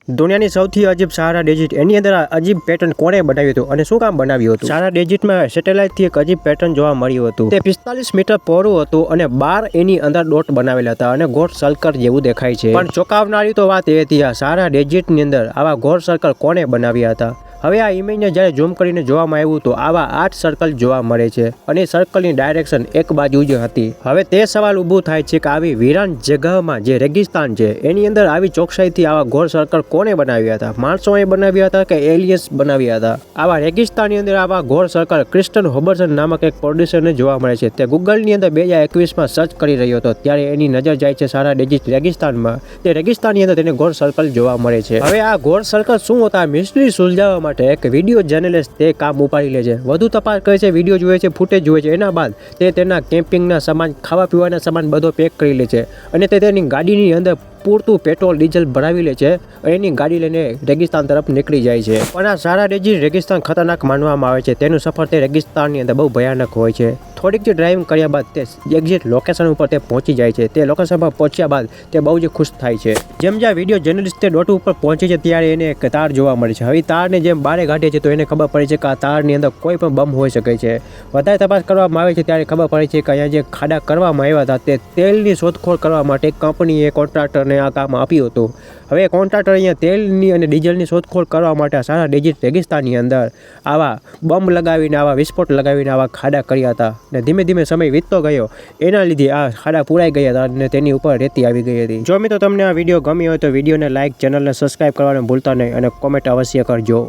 દુનિયાની સૌથી અજીબ Sahara desert એની અંદર આ અજીબ પેટર્ન કોણે બનાવ્યું હતું અને શું કામ બનાવ્યું હતું? સહારા ડેઝર્ટમાં સેટેલાઇટથી એક અજીબ પેટર્ન જોવા મળ્યું હતું. તે 45 મીટર પહોળું હતું અને 12 એની અંદર ડોટ બનાવેલા હતા અને ગોળ સર્કલ જેવું દેખાય છે. પણ ચોંકાવનારી તો વાત એ હતી, આ સહારા ડેઝર્ટની અંદર આવા ગોળ સર્કલ કોણે બનાવ્યા હતા? હવે આ ઇમેજને જ્યારે ઝૂમ કરીને જોવામાં આવ્યું તો આવા 8 સર્કલ જોવા મળે છે અને સર્કલની ડાયરેક્શન એક બાજુ જ હતી. હવે તે સવાલ ઊભો થાય છે કે આવી વિરાન જગ્યામાં જે રેગિસ્તાન છે એની અંદર આવી ચોકસાઈથી આવા ગોળ સર્કલ કોણે બનાવ્યા હતા? માણસોએ બનાવ્યા હતા કે એલિયન્સ બનાવ્યા હતા? આવા રેગિસ્તાનની અંદર આવા ગોળ સર્કલ ક્રિસ્ટન હોબર્સન નામક એક પ્રોડ્યુસરને જોવા મળે છે. તે ગૂગલની અંદર 2021માં સર્ચ કરી રહ્યો હતો ત્યારે એની નજર જાય છે સહારા ડેઝર્ટ રેગિસ્તાનમાં. તે રેગિસ્તાનની અંદર તેને ગોળ સર્કલ જોવા મળે છે. હવે આ ગોળ સર્કલ શું હતા? મિસ્ટ્રી સુલઝાવવા માટે એક વિડીયો જર્નલિસ્ટ તે કામ ઉપાડી લે છે. વધુ તપાસ કરે છે, વિડીયો જુએ છે, ફૂટેજ જુએ છે. એના બાદ તે તેના કેમ્પિંગના સામાન, ખાવા પીવાના સામાન બધો પેક કરી લે છે અને તે તેની ગાડીની અંદર પૂરતું પેટ્રોલ ડીઝલ ભરાવી લે છે. એની ગાડી લઈને રેગિસ્તાન તરફ નીકળી જાય છે. પણ આ સહારા ડેઝર્ટ રેગિસ્તાન ખતરનાક માનવામાં આવે છે. તેનું સફર તે રેગિસ્તાનની અંદર બહુ ભયાનક હોય છે. થોડીક જે ડ્રાઇવિંગ કર્યા બાદ તે એક્ઝેક્ટ લોકેશન ઉપર તે પહોંચી જાય છે. તે લોકેશન પર પહોંચ્યા બાદ તે બહુ જ ખુશ થાય છે. જેમ જે વિડીયો જર્નલિસ્ટ તે ડોટ ઉપર પહોંચે છે ત્યારે એને એક તાર જોવા મળે છે. હવે તારને જેમ બારે કાઢે છે તો એને ખબર પડે છે કે આ તારની અંદર કોઈ પણ બમ હોઈ શકે છે. વધારે તપાસ કરવામાં આવે છે ત્યારે ખબર પડે છે કે અહીંયા જે ખાડા કરવામાં આવ્યા હતા તે તેલની શોધખોળ કરવા માટે કંપનીએ કોન્ટ્રાક્ટરને આ કામ આપ્યું હતું. હવે કોન્ટ્રાક્ટર અહીંયા તેલની અને ડીઝલની શોધખોળ કરવા માટે સહારા ડેઝર્ટ રેગિસ્તાનની અંદર આવા બમ લગાવીને, આવા વિસ્ફોટ લગાવીને આવા ખાડા કર્યા હતા. ને ધીમે ધીમે સમય વીતતો ગયો, એના લીધે આ ખાડા પૂરાઈ ગયા હતા અને તેની ઉપર રેતી આવી ગઈ હતી. જો મિત્રો તમને આ વિડીયો ગમ્યો હોય તો વિડીયોને લાઇક, ચેનલને સબસ્ક્રાઈબ કરવાનું ભૂલતા નહીં અને કોમેન્ટ અવશ્ય કરજો.